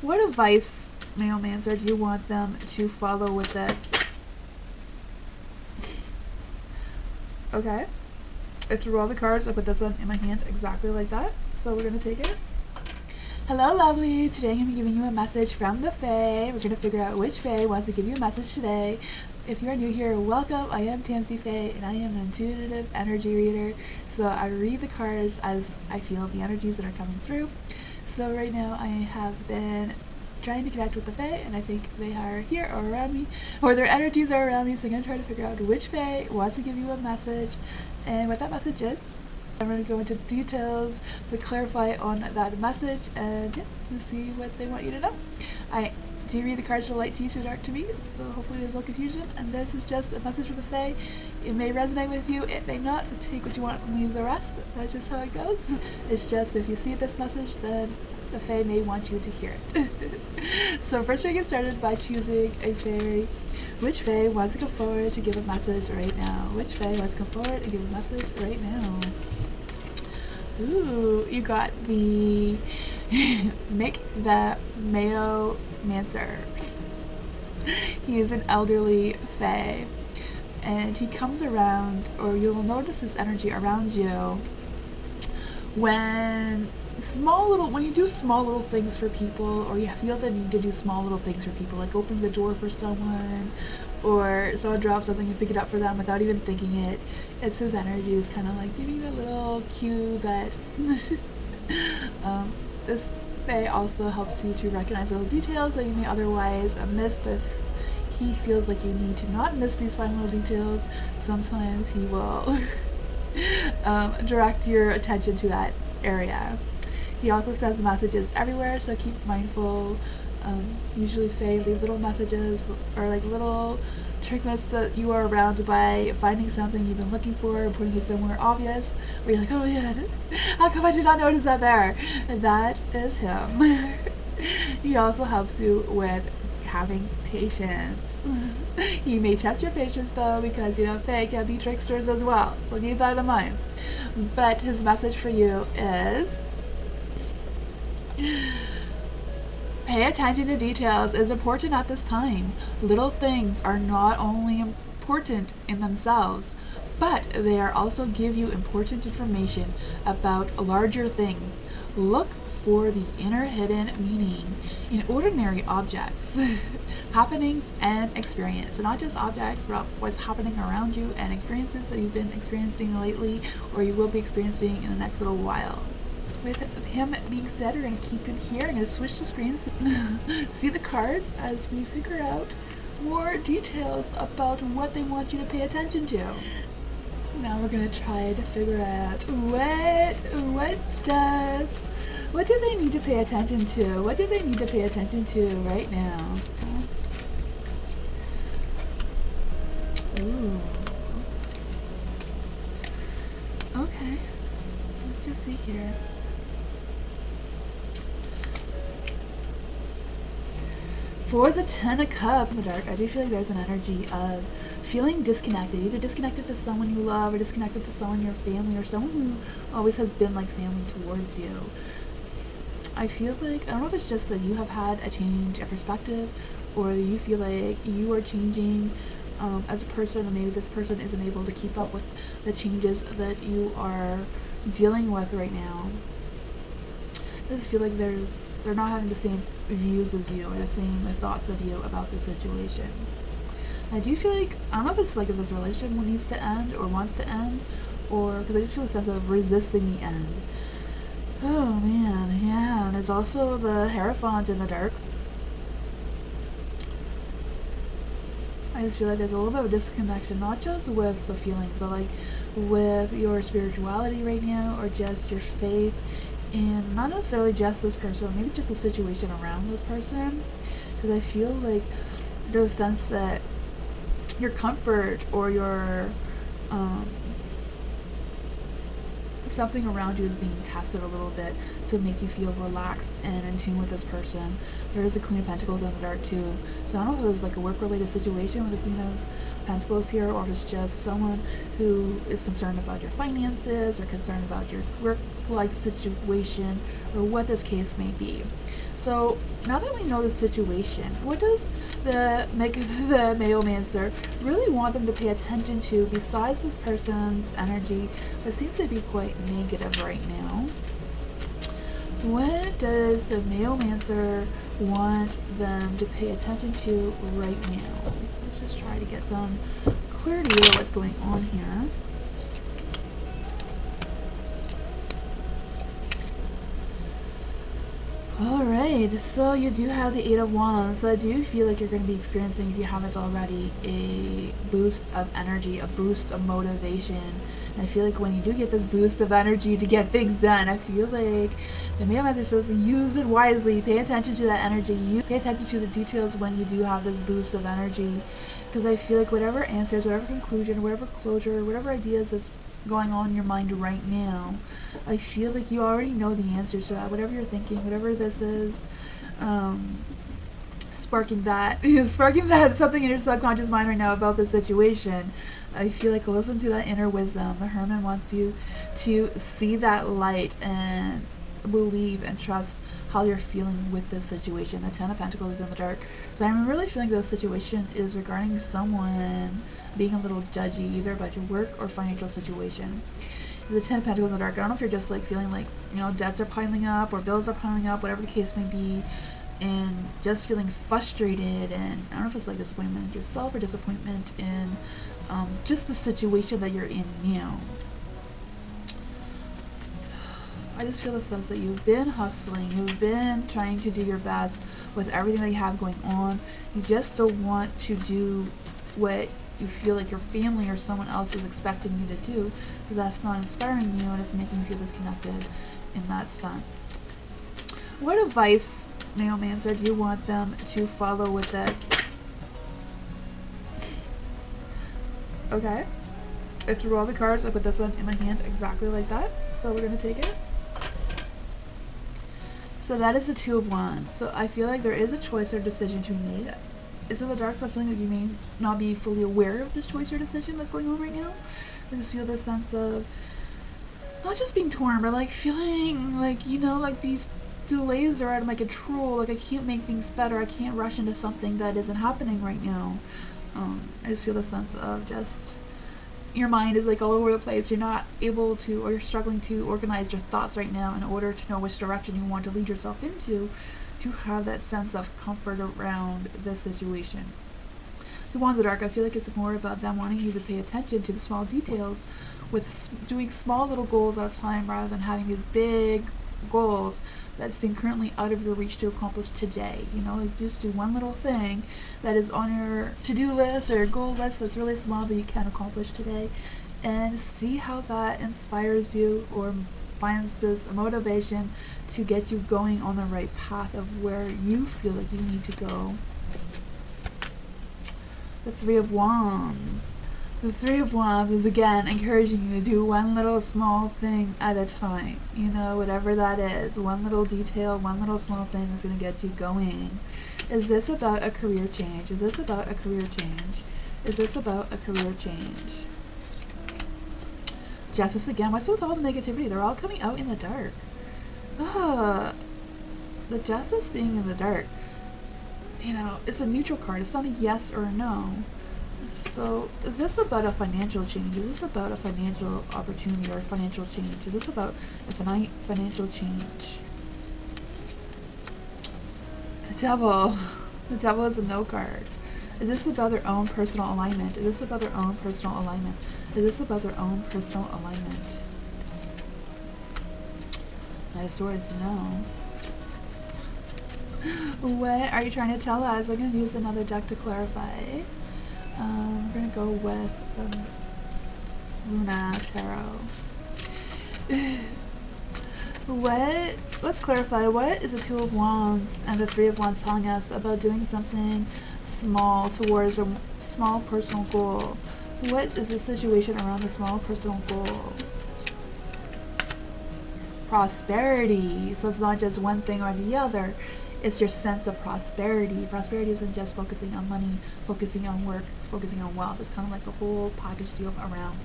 What advice, Mailmancer, do you want them to follow with this? Okay. I threw all the cards. I put this one in my hand exactly like that. So we're going to take it. Hello, lovely. Today I'm going to be giving you a message from the Fae. We're going to figure out which Fae wants to give you a message today. If you're new here, welcome. I am Tamsyfae, and I am an intuitive energy reader. So I read the cards as I feel the energies that are coming through. So right now I have been trying to connect with the Fae, and I think they are here or around me, or their energies are around me. So I'm going to try to figure out which Fae wants to give you a message and what that message is. I'm going to go into details to clarify on that message and to see what they want you to know. I do read the cards from light to you to dark to me, so hopefully there's no confusion. And this is just a message from the Fae. It may resonate with you, it may not, so take what you want and leave the rest. That's just how it goes. It's just if you see this message, then the Fae may want you to hear it. So first we're going to get started by choosing a fairy. Which Fae wants to come forward to give a message right now? Which Fae wants to come forward and give a message right now? Ooh, you got the Mick the Mayo-mancer. He is an elderly Fae, and he comes around, or you'll notice his energy around you when you do small little things for people, or you feel the need to do small little things for people, like open the door for someone, or someone drops something, you pick it up for them without even thinking it. It's his energy is kind of like giving a little cue that this Fae also helps you to recognize little details that you may otherwise miss, but if he feels like you need to not miss these fine little details, sometimes he will direct your attention to that area. He also sends messages everywhere, so keep mindful. Usually Fae leave little messages or like little trinkets that you are around by finding something you've been looking for and putting it somewhere obvious where you're like, oh man, how come I did not notice that there? And that is him. He also helps you with having patience. He may test your patience though, because Fae can be tricksters as well, so keep that in mind. But his message for you is, pay attention to details is important at this time. Little things are not only important in themselves, but they are also give you important information about larger things. Look for the inner hidden meaning in ordinary objects, happenings, and experience. So not just objects, but what's happening around you and experiences that you've been experiencing lately, or you will be experiencing in the next little while. With him being said, we're going to keep it here. I'm going to switch the screens, see the cards as we figure out more details about what they want you to pay attention to. Now we're going to try to figure out what do they need to pay attention to? What do they need to pay attention to right now? Ooh. Okay. Let's just see here. For the Ten of Cups in the dark, I do feel like there's an energy of feeling disconnected, either disconnected to someone you love or disconnected to someone in your family or someone who always has been like family towards you. I feel like, I don't know if it's just that you have had a change of perspective, or you feel like you are changing as a person, and maybe this person isn't able to keep up with the changes that you are dealing with right now. I just feel like they're not having the same views as you, or the same thoughts of you about the situation. I do feel like, I don't know if it's like if this relationship needs to end or wants to end, or because I just feel a sense of resisting the end. Oh man, yeah. And there's also the Hierophant in the dark. I just feel like there's a little bit of a disconnection, not just with the feelings, but like with your spirituality right now, or just your faith in not necessarily just this person, maybe just the situation around this person. Because I feel like there's a sense that your comfort or your something around you is being tested a little bit to make you feel relaxed and in tune with this person. There is the Queen of Pentacles in the dark too. So I don't know if it was like a work-related situation with the Queen of Pentacles here, or if it's just someone who is concerned about your finances or concerned about your work life situation, or what this case may be. So now that we know the situation, what does the Mayomancer really want them to pay attention to besides this person's energy that seems to be quite negative right now? What does the Mayomancer want them to pay attention to right now? Let's just try to get some clarity of what's going on here. Alright, so you do have the Eight of Wands, so I do feel like you're going to be experiencing, if you haven't already, a boost of energy, a boost of motivation. And I feel like when you do get this boost of energy to get things done, I feel like the Mayomancer says use it wisely, pay attention to that energy, pay attention to the details when you do have this boost of energy. Because I feel like whatever answers, whatever conclusion, whatever closure, whatever ideas is going on in your mind right now, I feel like you already know the answers to that. Whatever you're thinking, whatever this is, sparking that something in your subconscious mind right now about this situation. I feel like listen to that inner wisdom. The Hermit wants you to see that light and believe and trust how you're feeling with this situation. The Ten of Pentacles is in the dark. So I'm really feeling this situation is regarding someone being a little judgy, either about your work or financial situation. The Ten of Pentacles in the dark, I don't know if you're just like feeling like, you know, debts are piling up or bills are piling up, whatever the case may be, and just feeling frustrated, and I don't know if it's like disappointment in yourself or disappointment in just the situation that you're in now. I just feel the sense that you've been hustling, you've been trying to do your best with everything that you have going on. You just don't want to do what you feel like your family or someone else is expecting you to do, because that's not inspiring you and it's making you feel disconnected in that sense. What advice, Mayomancer, do you want them to follow with this? Okay. I threw all the cards, I put this one in my hand exactly like that, so we're going to take it. So that is the Two of Wands. So I feel like there is a choice or decision to be made. It's in the dark, so I'm feeling like you may not be fully aware of this choice or decision that's going on right now. I just feel this sense of not just being torn, but like feeling like, you know, like these delays are out of my control. Like I can't make things better. I can't rush into something that isn't happening right now. I just feel the sense of just your mind is like all over the place. You're not able to, or you're struggling to organize your thoughts right now in order to know which direction you want to lead yourself into, to have that sense of comfort around this situation. The Wands of the Dark, I feel like it's more about them wanting you to pay attention to the small details, with doing small little goals at a time rather than having these big goals that seem currently out of your reach to accomplish today. You know, like just do one little thing that is on your to-do list or your goal list that's really small that you can accomplish today, and see how that inspires you or finds this motivation to get you going on the right path of where you feel like you need to go. The Three of Wands. The Three of Wands is again encouraging you to do one little small thing at a time. You know, whatever that is. One little detail, one little small thing that's going to get you going. Is this about a career change? Is this about a career change? Is this about a career change? Justice again. What's with all the negativity? They're all coming out in the dark. The Justice being in the dark. You know, it's a neutral card. It's not a yes or a no. So, is this about a financial change? Is this about a financial opportunity or a financial change? Is this about a financial change? The Devil. The Devil is a no card. Is this about their own personal alignment? Is this about their own personal alignment? Is this about their own personal alignment? Knight of Swords, no. What are you trying to tell us? I'm going to use another deck to clarify. We're going to go with Luna Tarot. Let's clarify, what is the Two of Wands and the Three of Wands telling us about doing something small towards a small personal goal? What is the situation around the small personal goal? Prosperity. So it's not just one thing or the other. It's your sense of prosperity. Prosperity isn't just focusing on money, focusing on work, focusing on wealth. It's kind of like a whole package deal around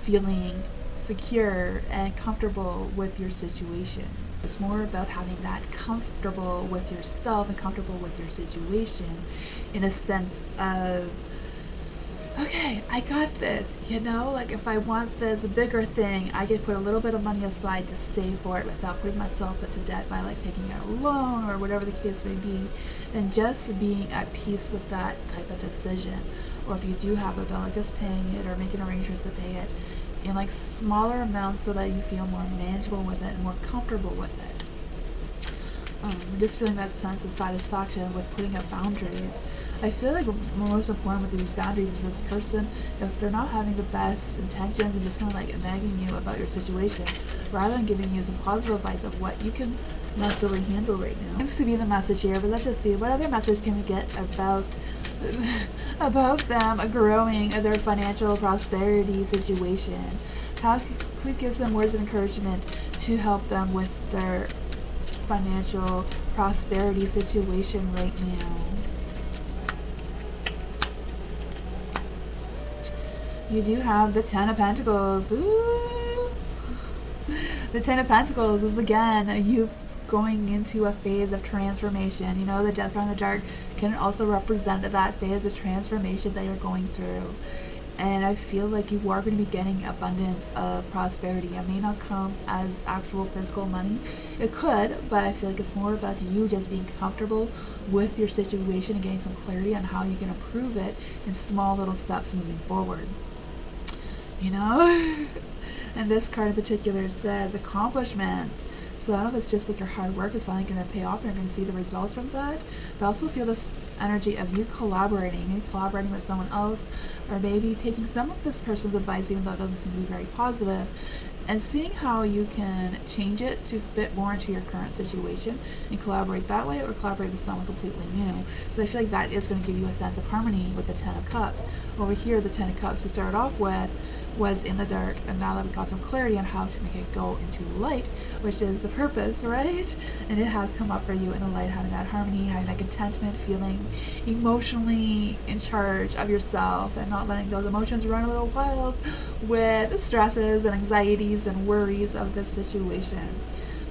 feeling secure and comfortable with your situation. It's more about having that comfortable with yourself and comfortable with your situation, in a sense of, okay, I got this, you know, like if I want this bigger thing, I can put a little bit of money aside to save for it without putting myself into debt by like taking out a loan or whatever the case may be, and just being at peace with that type of decision. Or if you do have a bill, like just paying it or making arrangements to pay it in like smaller amounts so that you feel more manageable with it and more comfortable with it. Just feeling that sense of satisfaction with putting up boundaries. I feel like most important with these boundaries is this person, if they're not having the best intentions and just kind of like nagging you about your situation, rather than giving you some positive advice of what you can mentally handle right now. Seems to be the message here, but let's just see what other message can we get about them growing their financial prosperity situation. How can we give some words of encouragement to help them with their financial prosperity situation right now? You do have the Ten of Pentacles. Ooh. The Ten of Pentacles is again you going into a phase of transformation. You know, the Death card in the dark can also represent that phase of transformation that you're going through. And I feel like you are going to be getting abundance of prosperity. It may not come as actual physical money. It could, but I feel like it's more about you just being comfortable with your situation and getting some clarity on how you can improve it in small little steps moving forward. You know? And this card in particular says accomplishments. So I don't know if it's just like your hard work is finally going to pay off and you're going to see the results from that. But I also feel this energy of you collaborating, maybe collaborating with someone else, or maybe taking some of this person's advice, even though it doesn't seem to be very positive, and seeing how you can change it to fit more into your current situation and collaborate that way, or collaborate with someone completely new. But I feel like that is going to give you a sense of harmony with the Ten of Cups. Over here, the Ten of Cups we started off with was in the dark, and now that we got some clarity on how to make it go into light, which is the purpose, right? And it has come up for you in the light, having that harmony, having that contentment, feeling emotionally in charge of yourself and not letting those emotions run a little wild with the stresses and anxieties and worries of this situation.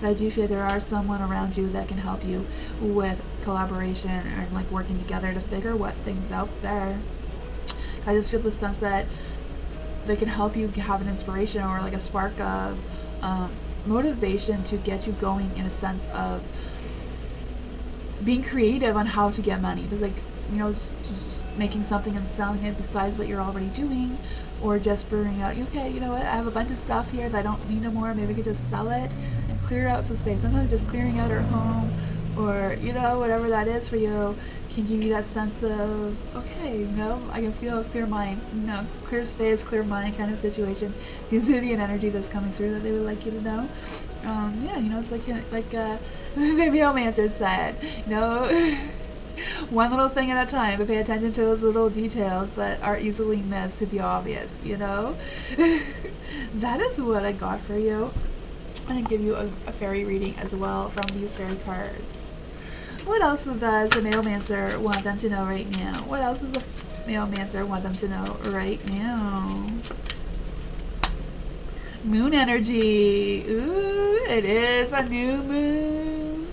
But I do feel there are someone around you that can help you with collaboration and like working together to figure what things out there. I just feel the sense that they can help you have an inspiration or like a spark of motivation to get you going in a sense of being creative on how to get money. Because like, you know, just making something and selling it besides what you're already doing, or just figuring out, okay, you know what, I have a bunch of stuff here that I don't need no more, maybe I could just sell it and clear out some space. Sometimes just clearing out our home, or you know, whatever that is for you, can give you that sense of, okay, you know, I can feel a clear mind, you know, clear space, clear mind kind of situation. Seems to be an energy that's coming through that they would like you to know. Yeah, you know, it's like maybe Omancer said, you know, one little thing at a time, but pay attention to those little details that are easily missed to be obvious, you know? That is what I got for you. I'm going to give you a fairy reading as well from these fairy cards. What else does the Mailmancer want them to know right now? What else does the Mailmancer want them to know right now? Moon energy. Ooh, it is a new moon.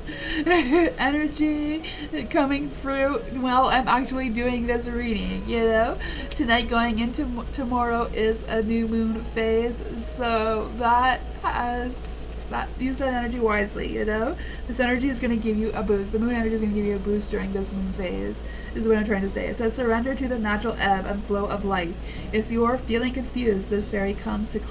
Energy coming through. Well, I'm actually doing this reading, you know. Tonight going into tomorrow is a new moon phase, so that use that energy wisely, you know. This energy is going to give you a boost. The moon energy is going to give you a boost during this moon phase, is what I'm trying to say. It says surrender to the natural ebb and flow of life. If you're feeling confused, this fairy comes to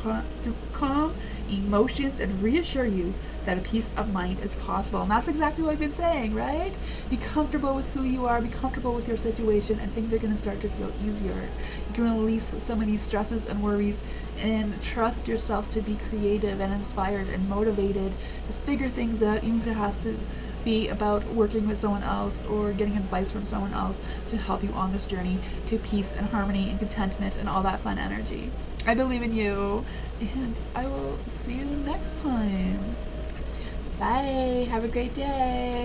calm emotions and reassure you that a peace of mind is possible. And that's exactly what I've been saying, right? Be comfortable with who you are, be comfortable with your situation, and things are going to start to feel easier. You can release some of these stresses and worries and trust yourself to be creative and inspired and motivated to figure things out, even if it has to be about working with someone else or getting advice from someone else to help you on this journey to peace and harmony and contentment and all that fun energy. I believe in you, and I will see you next time. Bye. Have a great day.